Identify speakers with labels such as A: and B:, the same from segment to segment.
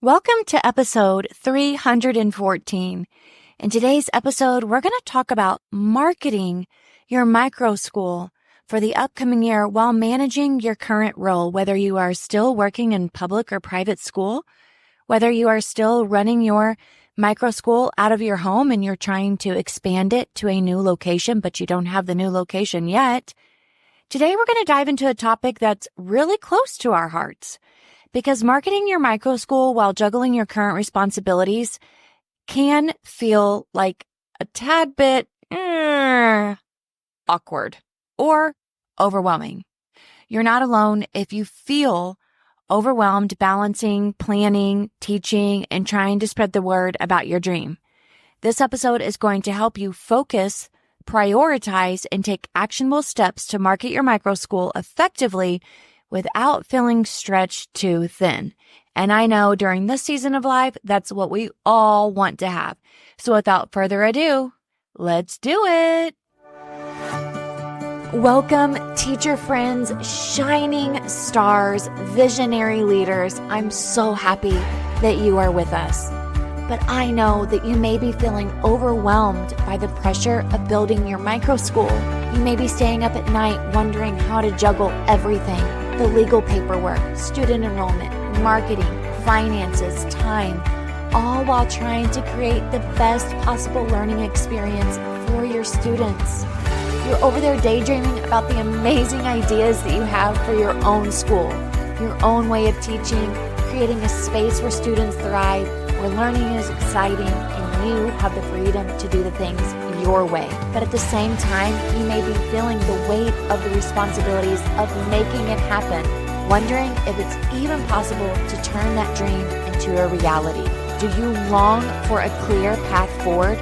A: Welcome to episode 314. In today's episode, we're going to talk about marketing your Microschool for the upcoming year while managing your current role, whether you are still working in public or private school, whether you are still running your Microschool out of your home and you're trying to expand it to a new location, but you don't have the new location yet. Today, we're going to dive into a topic that's really close to our hearts. Because marketing your Microschool while juggling your current responsibilities can feel like a tad bit awkward or overwhelming. You're not alone if you feel overwhelmed balancing, planning, teaching, and trying to spread the word about your dream. This episode is going to help you focus, prioritize, and take actionable steps to market your Microschool effectively without feeling stretched too thin. And I know during this season of life, that's what we all want to have. So without further ado, let's do it. Welcome, teacher friends, shining stars, visionary leaders. I'm so happy that you are with us. But I know that you may be feeling overwhelmed by the pressure of building your Microschool. You may be staying up at night wondering how to juggle everything. The legal paperwork, student enrollment, marketing, finances, time, all while trying to create the best possible learning experience for your students. You're over there daydreaming about the amazing ideas that you have for your own school, your own way of teaching, creating a space where students thrive, where learning is exciting, and you have the freedom to do the things your way. But at the same time, you may be feeling the weight of the responsibilities of making it happen, wondering if it's even possible to turn that dream into a reality. Do you long for a clear path forward?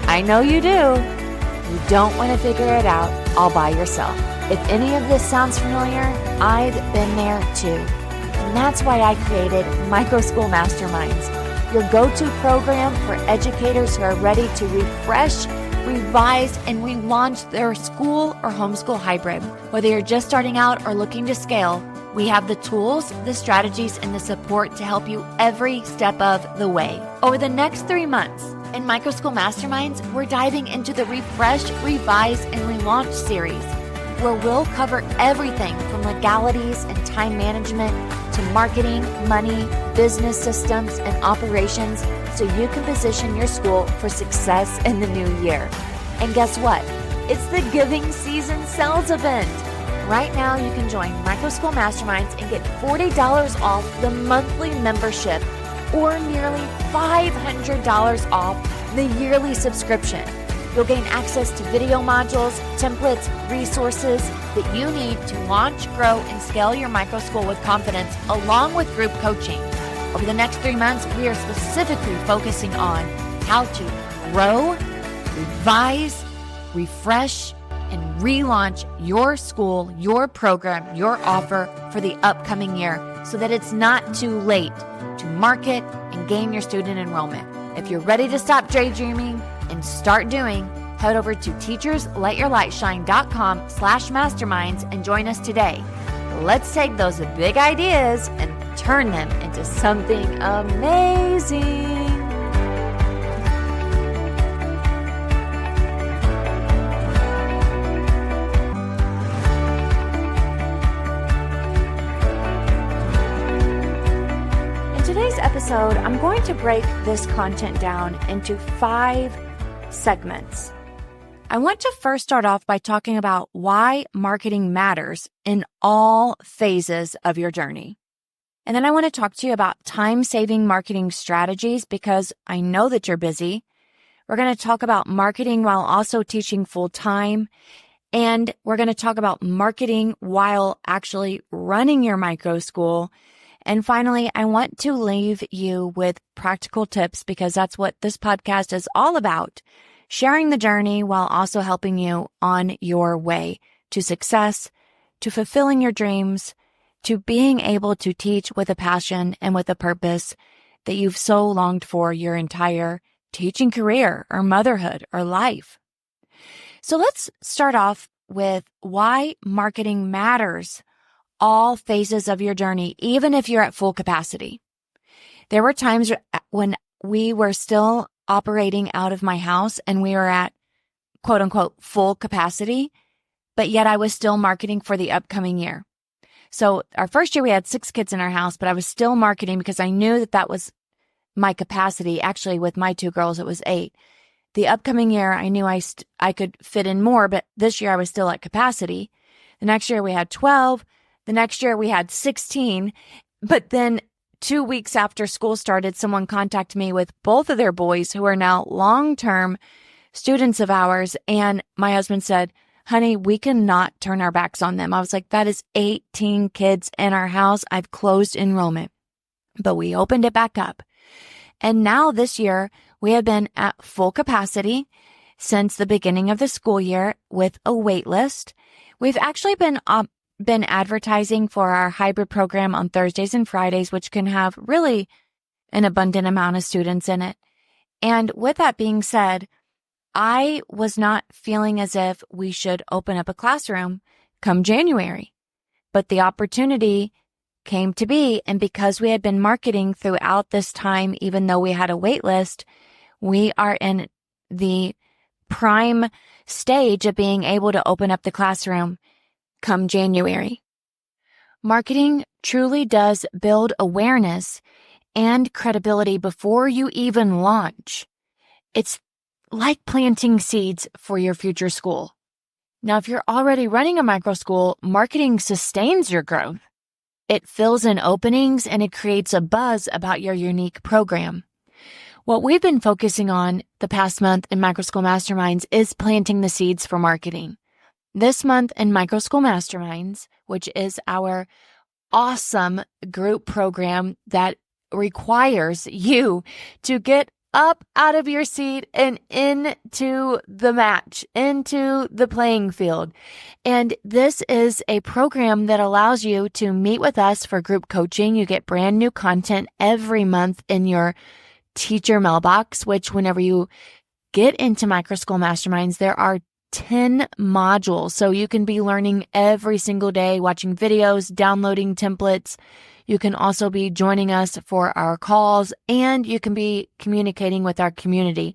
A: I know you do. You don't want to figure it out all by yourself. If any of this sounds familiar, I've been there too. And that's why I created Microschool Masterminds, your go-to program for educators who are ready to refresh, revise, and relaunch their school or homeschool hybrid. Whether you're just starting out or looking to scale, we have the tools, the strategies, and the support to help you every step of the way. Over the next 3 months, in Microschool Masterminds, we're diving into the Refresh, Revise, and Relaunch series, where we'll cover everything from legalities and time management to marketing, money, business systems, and operations so you can position your school for success in the new year. And guess what? It's the Giving Season Sales event. Right now, you can join Microschool Masterminds and get $40 off the monthly membership or nearly $500 off the yearly subscription. You'll gain access to video modules, templates, resources that you need to launch, grow, and scale your Microschool with confidence, along with group coaching. Over the next 3 months, we are specifically focusing on how to grow, revise, refresh, and relaunch your school, your program, your offer for the upcoming year so that it's not too late to market and gain your student enrollment. If you're ready to stop daydreaming and start doing, head over to teacherslightyourlightshine.com/masterminds and join us today. Let's take those big ideas and turn them into something amazing. In today's episode, I'm going to break this content down into 5 segments. I want to first start off by talking about why marketing matters in all phases of your journey. And then I want to talk to you about time-saving marketing strategies because I know that you're busy. We're going to talk about marketing while also teaching full-time. And we're going to talk about marketing while actually running your Microschool. And finally, I want to leave you with practical tips because that's what this podcast is all about. Sharing the journey while also helping you on your way to success, to fulfilling your dreams, to being able to teach with a passion and with a purpose that you've so longed for your entire teaching career or motherhood or life. So let's start off with why marketing matters all phases of your journey, even if you're at full capacity. There were times when we were still operating out of my house and we were at quote unquote full capacity, but yet I was still marketing for the upcoming year. So our first year we had 6 kids in our house, but I was still marketing because I knew that was my capacity. Actually, with my 2 girls, it was 8. The upcoming year, I knew I could fit in more, but this year I was still at capacity. The next year we had 12. The next year we had 16. But then 2 weeks after school started, someone contacted me with both of their boys who are now long-term students of ours. And my husband said, honey, we cannot turn our backs on them. I was like, that is 18 kids in our house. I've closed enrollment, but we opened it back up. And now this year, we have been at full capacity since the beginning of the school year with a wait list. We've actually been advertising for our hybrid program on Thursdays and Fridays, which can have really an abundant amount of students in it. And with that being said, I was not feeling as if we should open up a classroom come January, but the opportunity came to be. And because we had been marketing throughout this time, even though we had a wait list, we are in the prime stage of being able to open up the classroom come January. Marketing truly does build awareness and credibility before you even launch. It's like planting seeds for your future school. Now, if you're already running a microschool, marketing sustains your growth. It fills in openings and it creates a buzz about your unique program. What we've been focusing on the past month in Microschool Masterminds is planting the seeds for marketing. This month in Microschool Masterminds, which is our awesome group program that requires you to get up out of your seat and into the match, into the playing field. And this is a program that allows you to meet with us for group coaching. You get brand new content every month in your teacher mailbox, which whenever you get into Microschool Masterminds, there are 10 modules. So you can be learning every single day, watching videos, downloading templates. You can also be joining us for our calls, and you can be communicating with our community.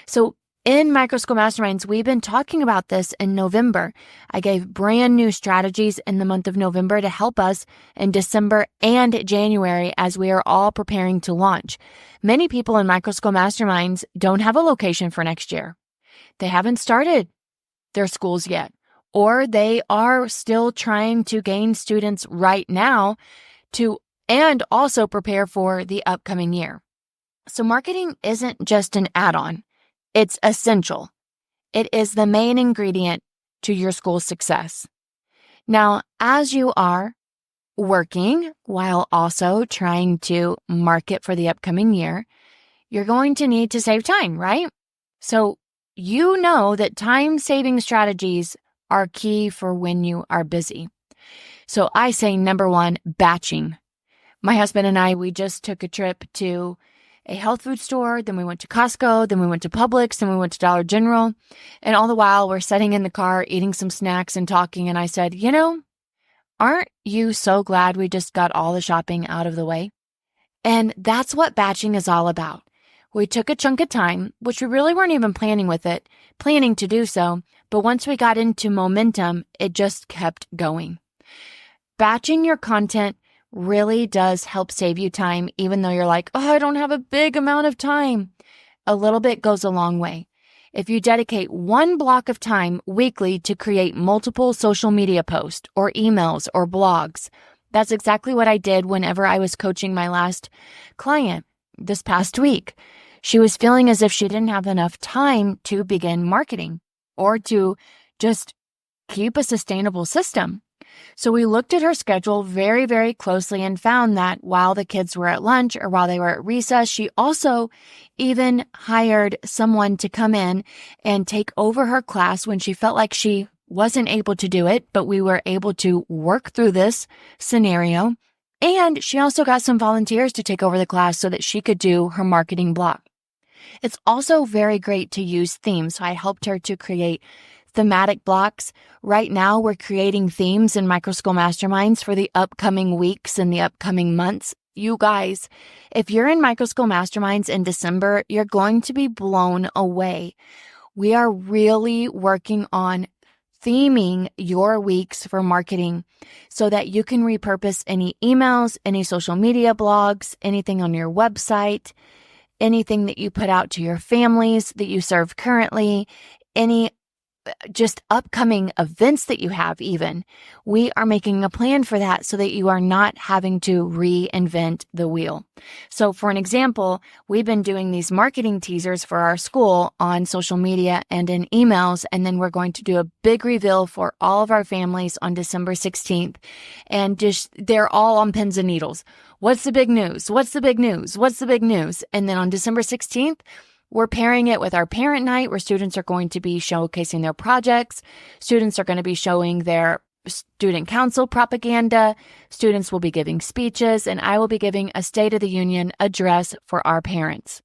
A: So in Microschool Masterminds, we've been talking about this in November. I gave brand new strategies in the month of November to help us in December and January as we are all preparing to launch. Many people in Microschool Masterminds don't have a location for next year. They haven't started their schools yet, or they are still trying to gain students right now and also prepare for the upcoming year. So marketing isn't just an add-on. It's essential. It is the main ingredient to your school's success. Now, as you are working while also trying to market for the upcoming year, you're going to need to save time, right? So you know that time-saving strategies are key for when you are busy. So I say number 1, batching. My husband and I, we just took a trip to a health food store, then we went to Costco, then we went to Publix, then we went to Dollar General. And all the while we're sitting in the car eating some snacks and talking. And I said, aren't you so glad we just got all the shopping out of the way? And that's what batching is all about. We took a chunk of time, which we really weren't even planning to do so. But once we got into momentum, it just kept going. Batching your content really does help save you time, even though you're like, I don't have a big amount of time. A little bit goes a long way. If you dedicate one block of time weekly to create multiple social media posts or emails or blogs, that's exactly what I did whenever I was coaching my last client this past week. She was feeling as if she didn't have enough time to begin marketing or to just keep a sustainable system. So we looked at her schedule very, very closely and found that while the kids were at lunch or while they were at recess, she also even hired someone to come in and take over her class when she felt like she wasn't able to do it, but we were able to work through this scenario. And she also got some volunteers to take over the class so that she could do her marketing block. It's also very great to use themes. So I helped her to create thematic blocks. Right now, we're creating themes in Microschool Masterminds for the upcoming weeks and the upcoming months. You guys, if you're in Microschool Masterminds in December, you're going to be blown away. We are really working on theming your weeks for marketing so that you can repurpose any emails, any social media blogs, anything on your website, anything that you put out to your families that you serve currently, any just upcoming events that you have even. We are making a plan for that so that you are not having to reinvent the wheel. So for an example, we've been doing these marketing teasers for our school on social media and in emails, and then we're going to do a big reveal for all of our families on December 16th. And they're all on pins and needles. What's the big news? What's the big news? What's the big news? And then on December 16th, we're pairing it with our parent night where students are going to be showcasing their projects. Students are going to be showing their student council propaganda. Students will be giving speeches, and I will be giving a State of the Union address for our parents.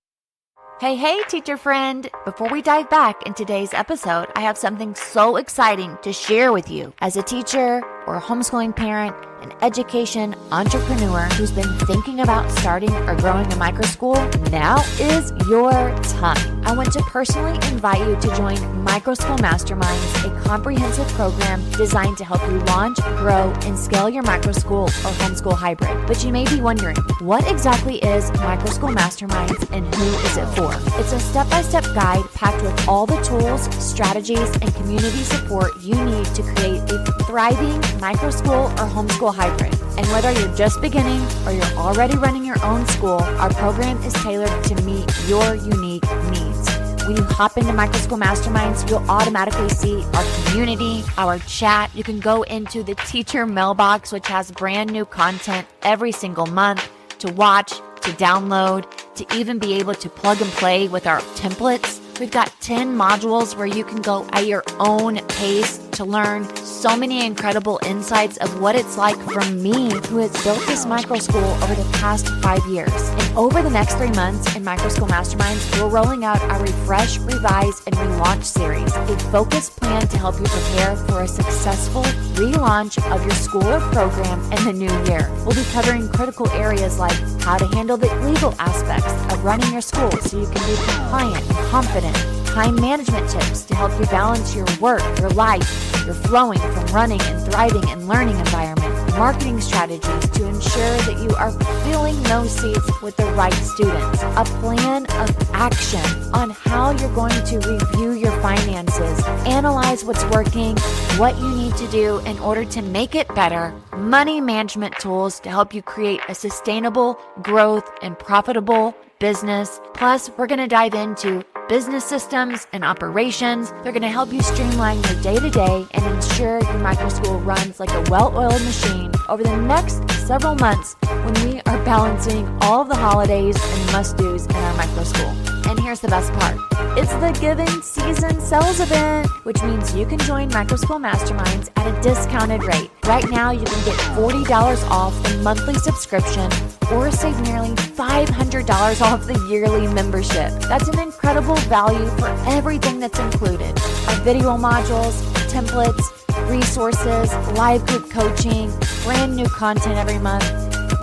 A: Hey, teacher friend. Before we dive back in today's episode, I have something so exciting to share with you. As a teacher or a homeschooling parent, an education entrepreneur who's been thinking about starting or growing a microschool, now is your time. I want to personally invite you to join Microschool Masterminds, a comprehensive program designed to help you launch, grow, and scale your microschool or homeschool hybrid. But you may be wondering, what exactly is Microschool Masterminds and who is it for? It's a step-by-step guide packed with all the tools, strategies, and community support you need to create a thriving microschool or homeschool hybrid. And whether you're just beginning or you're already running your own school, our program is tailored to meet your unique needs. When you hop into Microschool Masterminds, you'll automatically see our community, our chat. You can go into the teacher mailbox, which has brand new content every single month to watch, to download, to even be able to plug and play with our templates. We've got 10 modules where you can go at your own pace to learn so many incredible insights of what it's like from me, who has built this microschool over the past 5 years. And over the next 3 months in Microschool Masterminds, we're rolling out our Refresh, Revise, and Relaunch series, a focused plan to help you prepare for a successful relaunch of your school or program in the new year. We'll be covering critical areas like how to handle the legal aspects of running your school so you can be compliant and confident, time management tips to help you balance your work, your life, your flowing from running and thriving and learning environment, marketing strategies to ensure that you are filling those seats with the right students, a plan of action on how you're going to review your finances, analyze what's working, what you need to do in order to make it better, money management tools to help you create a sustainable growth and profitable business. Plus, we're going to dive into business systems and operations. They're going to help you streamline your day-to-day and ensure your microschool runs like a well-oiled machine over the next several months when we are balancing all of the holidays and must-dos in our microschool. And here's the best part. It's the Giving Season Sales Event, which means you can join Microschool Masterminds at a discounted rate. Right now, you can get $40 off the monthly subscription or save nearly $500 off the yearly membership. That's an incredible value for everything that's included. Our video modules, templates, resources, live group coaching, brand new content every month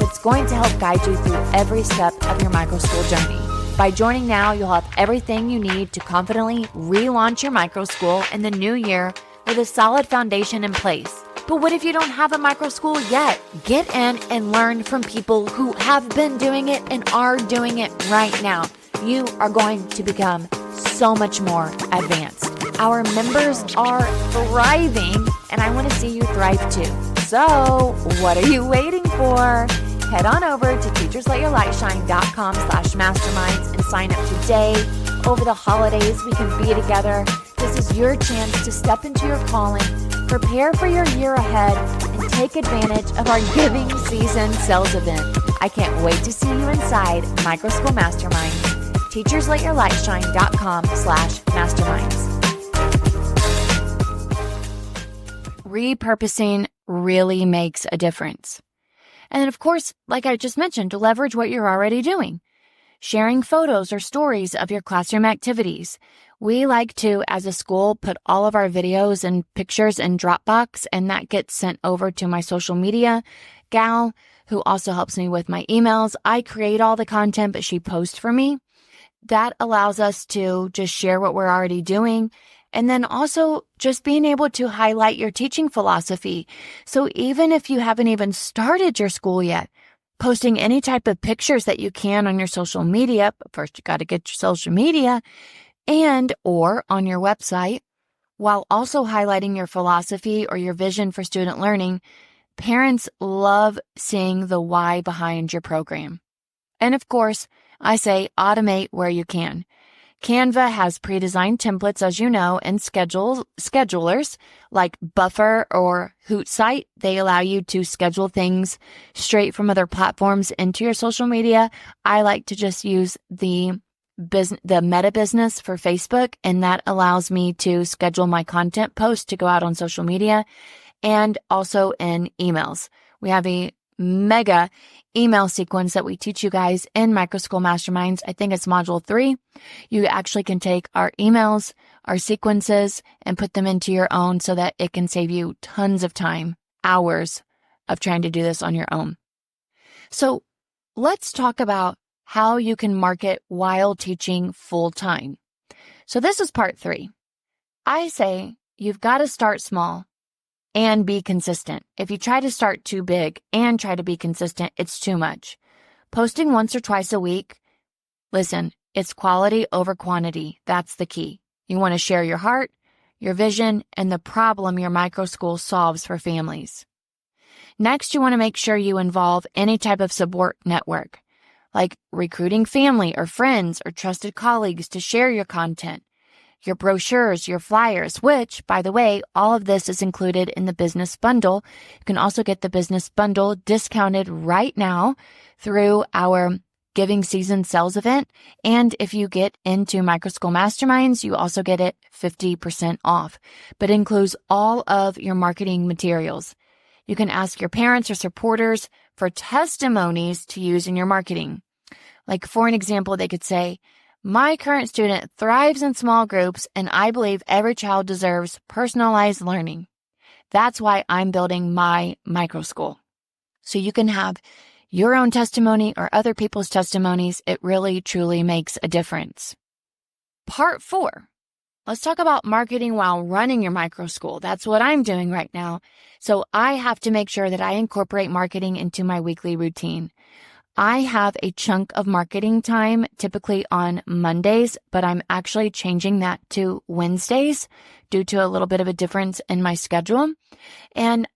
A: that's going to help guide you through every step of your microschool journey. By joining now, you'll have everything you need to confidently relaunch your microschool in the new year with a solid foundation in place. But what if you don't have a microschool yet? Get in and learn from people who have been doing it and are doing it right now. You are going to become so much more advanced. Our members are thriving, and I want to see you thrive too. So, what are you waiting for? Head on over to teachersletyourlightshine.com/masterminds and sign up today. Over the holidays, we can be together. This is your chance to step into your calling, prepare for your year ahead, and take advantage of our Giving Season Sales Event. I can't wait to see you inside Microschool Masterminds. teachersletyourlightshine.com/masterminds. Repurposing really makes a difference. And then, of course, like I just mentioned, to leverage what you're already doing. sharing photos or stories of your classroom activities. We like to, as a school, put all of our videos and pictures in Dropbox, and that gets sent over to my social media gal, who also helps me with my emails. I create all the content, but she posts for me. That allows us to just share what we're already doing. And then also just being able to highlight your teaching philosophy. So even if you haven't even started your school yet, posting any type of pictures that you can on your social media, but first you got to get your social media or on your website, while also highlighting your philosophy or your vision for student learning. Parents love seeing the why behind your program. And of course, I say automate where you can. Canva has pre-designed templates, as you know, and schedulers like Buffer or Hootsuite. They allow you to schedule things straight from other platforms into your social media. I like to just use the Meta Business for Facebook, and that allows me to schedule my content posts to go out on social media and also in emails. We have a mega email sequence that we teach you guys in Microschool Masterminds. I think it's module 3. You actually can take our emails, our sequences, and put them into your own so that it can save you tons of time, hours of trying to do this on your own. So let's talk about how you can market while teaching full time. So this is part 3. I say you've got to start small and be consistent. If you try to start too big and try to be consistent, it's too much. Posting once or twice a week, listen, it's quality over quantity. That's the key. You want to share your heart, your vision, and the problem your microschool solves for families. Next, you want to make sure you involve any type of support network, like recruiting family or friends or trusted colleagues to share your content, your brochures, your flyers, which, by the way, all of this is included in the business bundle. You can also get the business bundle discounted right now through our giving season sales event. And if you get into Microschool Masterminds, you also get it 50% off, but it includes all of your marketing materials. You can ask your parents or supporters for testimonies to use in your marketing. Like for an example, they could say, my current student thrives in small groups, and I believe every child deserves personalized learning. That's why I'm building my microschool. So you can have your own testimony or other people's testimonies. It really, truly makes a difference. Part 4. Let's talk about marketing while running your microschool. That's what I'm doing right now. So I have to make sure that I incorporate marketing into my weekly routine. I have a chunk of marketing time typically on Mondays, but I'm actually changing that to Wednesdays due to a little bit of a difference in my schedule. And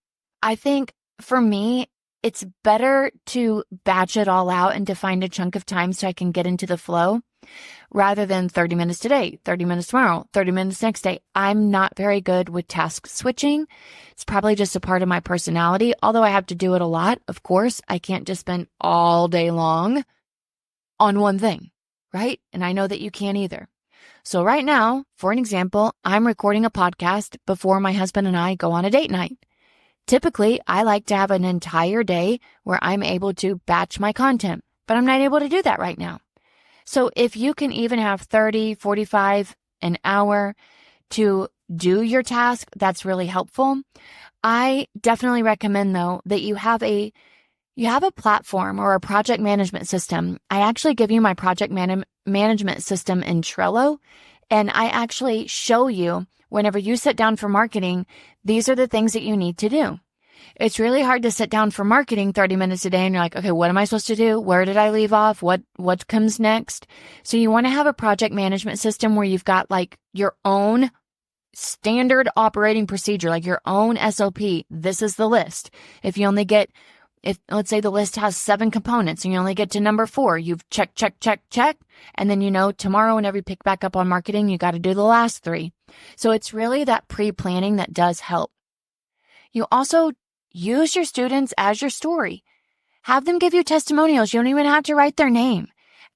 A: I think for me, it's better to batch it all out and to find a chunk of time so I can get into the flow rather than 30 minutes today, 30 minutes tomorrow, 30 minutes next day. I'm not very good with task switching. It's probably just a part of my personality, although I have to do it a lot. Of course, I can't just spend all day long on one thing, right? And I know that you can't either. So right now, for an example, I'm recording a podcast before my husband and I go on a date night. Typically, I like to have an entire day where I'm able to batch my content, but I'm not able to do that right now. So if you can even have 30, 45, an hour to do your task, that's really helpful. I definitely recommend, though, that you have a platform or a project management system. I actually give you my project management system in Trello, and I actually show you whenever you sit down for marketing, these are the things that you need to do. It's really hard to sit down for marketing 30 minutes a day and you're like, okay, what am I supposed to do? Where did I leave off? What comes next? So you want to have a project management system where you've got like your own standard operating procedure, like your own SOP. This is the list. If let's say the list has 7 components and you only get to number 4, you've check. And then, tomorrow whenever you pick back up on marketing, you got to do the last 3. So it's really that pre-planning that does help. You also use your students as your story. Have them give you testimonials. You don't even have to write their name.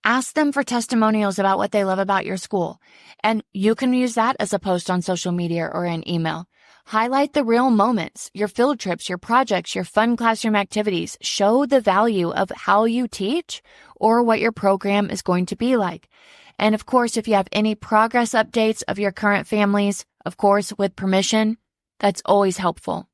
A: Ask them for testimonials about what they love about your school. And you can use that as a post on social media or an email. Highlight the real moments, your field trips, your projects, your fun classroom activities. Show the value of how you teach or what your program is going to be like. And of course, if you have any progress updates of your current families, of course, with permission, that's always helpful.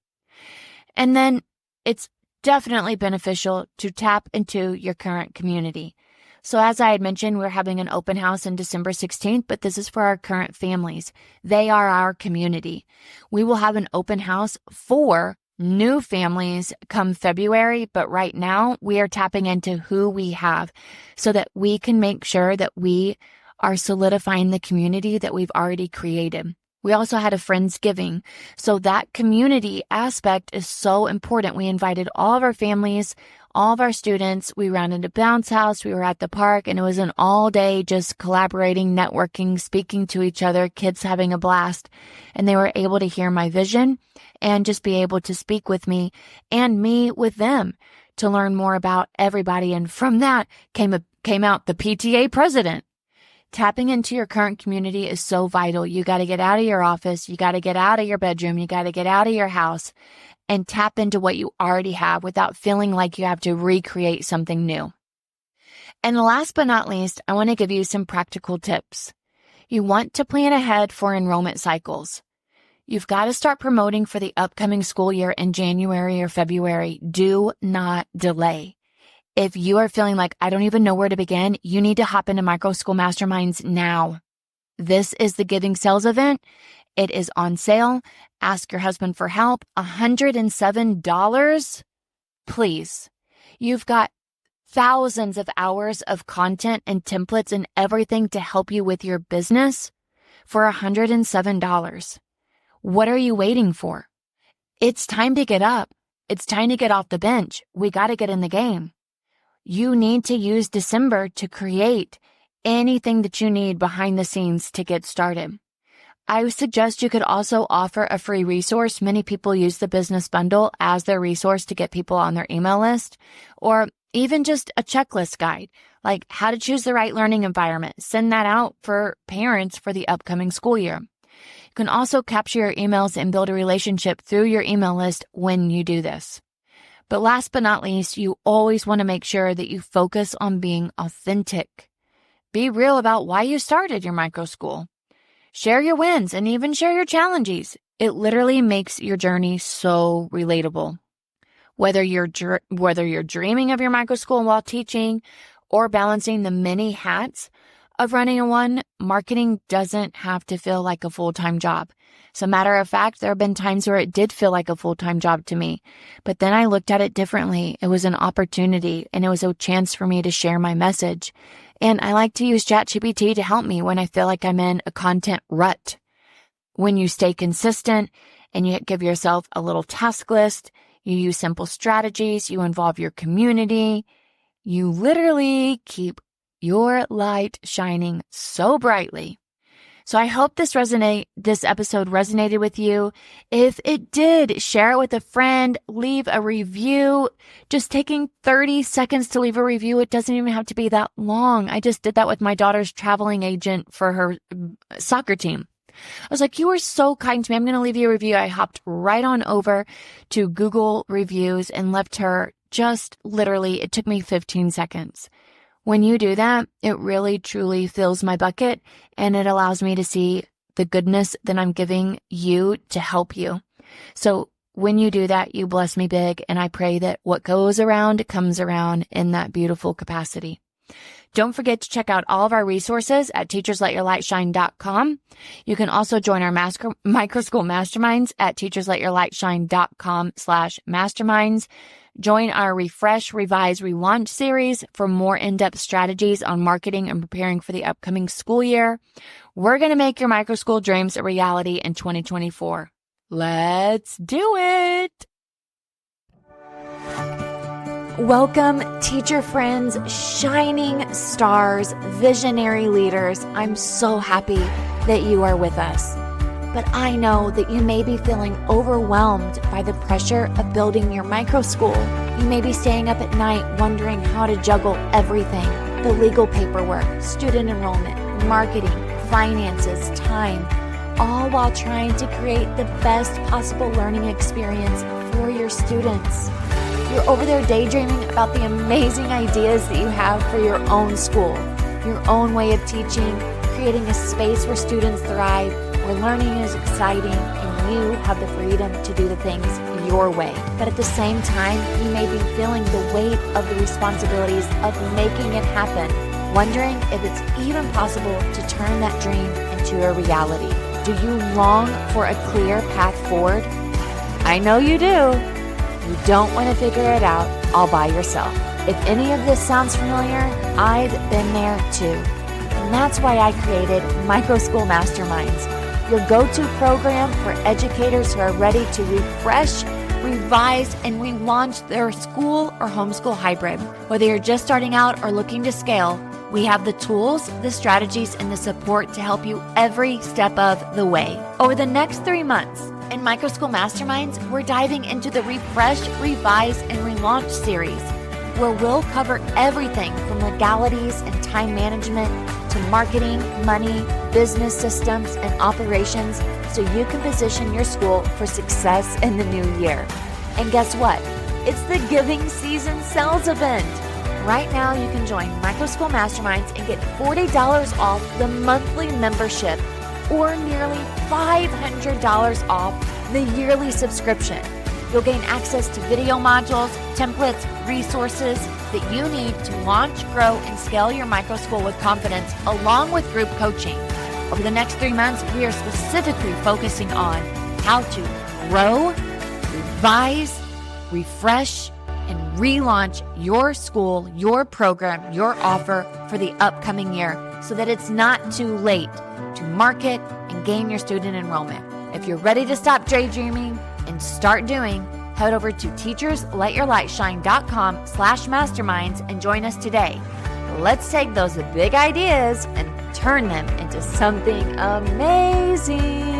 A: And then it's definitely beneficial to tap into your current community. So as I had mentioned, we're having an open house on December 16th, but this is for our current families. They are our community. We will have an open house for new families come February, but right now we are tapping into who we have so that we can make sure that we are solidifying the community that we've already created. We also had a Friendsgiving. So that community aspect is so important. We invited all of our families, all of our students. We rented a bounce house. We were at the park, and it was an all day just collaborating, networking, speaking to each other, kids having a blast. And they were able to hear my vision and just be able to speak with me and me with them to learn more about everybody. And from that came out the PTA president. Tapping into your current community is so vital. You got to get out of your office. You got to get out of your bedroom. You got to get out of your house and tap into what you already have without feeling like you have to recreate something new. And last but not least, I want to give you some practical tips. You want to plan ahead for enrollment cycles. You've got to start promoting for the upcoming school year in January or February. Do not delay. If you are feeling like, I don't even know where to begin, you need to hop into Microschool Masterminds now. This is the Giving Sales event. It is on sale. Ask your husband for help. $107. Please. You've got thousands of hours of content and templates and everything to help you with your business for $107. What are you waiting for? It's time to get up. It's time to get off the bench. We got to get in the game. You need to use December to create anything that you need behind the scenes to get started. I would suggest you could also offer a free resource. Many people use the business bundle as their resource to get people on their email list, or even just a checklist guide, like how to choose the right learning environment. Send that out for parents for the upcoming school year. You can also capture your emails and build a relationship through your email list when you do this. But last but not least, you always want to make sure that you focus on being authentic. Be real about why you started your Microschool. Share your wins and even share your challenges. It literally makes your journey so relatable. Whether you're dreaming of your Microschool while teaching or balancing the many hats of running one, marketing doesn't have to feel like a full-time job. As a matter of fact, there have been times where it did feel like a full-time job to me, but then I looked at it differently. It was an opportunity, and it was a chance for me to share my message. And I like to use ChatGPT to help me when I feel like I'm in a content rut. When you stay consistent and you give yourself a little task list, you use simple strategies, you involve your community, you literally keep your light shining so brightly. So I hope this episode resonated with you. If it did, share it with a friend, leave a review. Just taking 30 seconds to leave a review. It doesn't even have to be that long. I just did that with my daughter's traveling agent for her soccer team. I was like, you were so kind to me. I'm going to leave you a review. I hopped right on over to Google reviews and left her just literally, it took me 15 seconds. When you do that, it really truly fills my bucket and it allows me to see the goodness that I'm giving you to help you. So when you do that, you bless me big, and I pray that what goes around comes around in that beautiful capacity. Don't forget to check out all of our resources at teachersletyourlightshine.com. You can also join our Microschool Masterminds at teachersletyourlightshine.com/masterminds. Join our Refresh, Revise, Relaunch series for more in-depth strategies on marketing and preparing for the upcoming school year. We're going to make your Microschool dreams a reality in 2024. Let's do it!
B: Welcome, teacher friends, shining stars, visionary leaders. I'm so happy that you are with us. But I know that you may be feeling overwhelmed by the pressure of building your Microschool. You may be staying up at night wondering how to juggle everything: the legal paperwork, student enrollment, marketing, finances, time. all while trying to create the best possible learning experience for your students. You're over there daydreaming about the amazing ideas that you have for your own school, your own way of teaching, creating a space where students thrive, where learning is exciting, and you have the freedom to do the things your way. But at the same time, you may be feeling the weight of the responsibilities of making it happen, wondering if it's even possible to turn that dream into a reality. Do you long for a clear path forward? I know you do. You don't want to figure it out all by yourself. If any of this sounds familiar, I've been there too. And that's why I created Microschool Masterminds, your go-to program for educators who are ready to refresh, revise, and relaunch their school or homeschool hybrid. Whether you're just starting out or looking to scale, we have the tools, the strategies, and the support to help you every step of the way. Over the next 3 months, in Microschool Masterminds, we're diving into the Refresh, Revise, and Relaunch series, where we'll cover everything from legalities and time management to marketing, money, business systems, and operations so you can position your school for success in the new year. And guess what? It's the Giving Season Sales event. Right now, you can join Microschool Masterminds and get $40 off the monthly membership or nearly $500 off the yearly subscription. You'll gain access to video modules, templates, resources that you need to launch, grow, and scale your microschool with confidence, along with group coaching. Over the next 3 months, we are specifically focusing on how to grow, revise, refresh, and relaunch your school, your program, your offer for the upcoming year so that it's not too late to market and gain your student enrollment. If you're ready to stop daydreaming and start doing, head over to teachersletyourlightshine.com/masterminds and join us today. Let's take those big ideas and turn them into something amazing.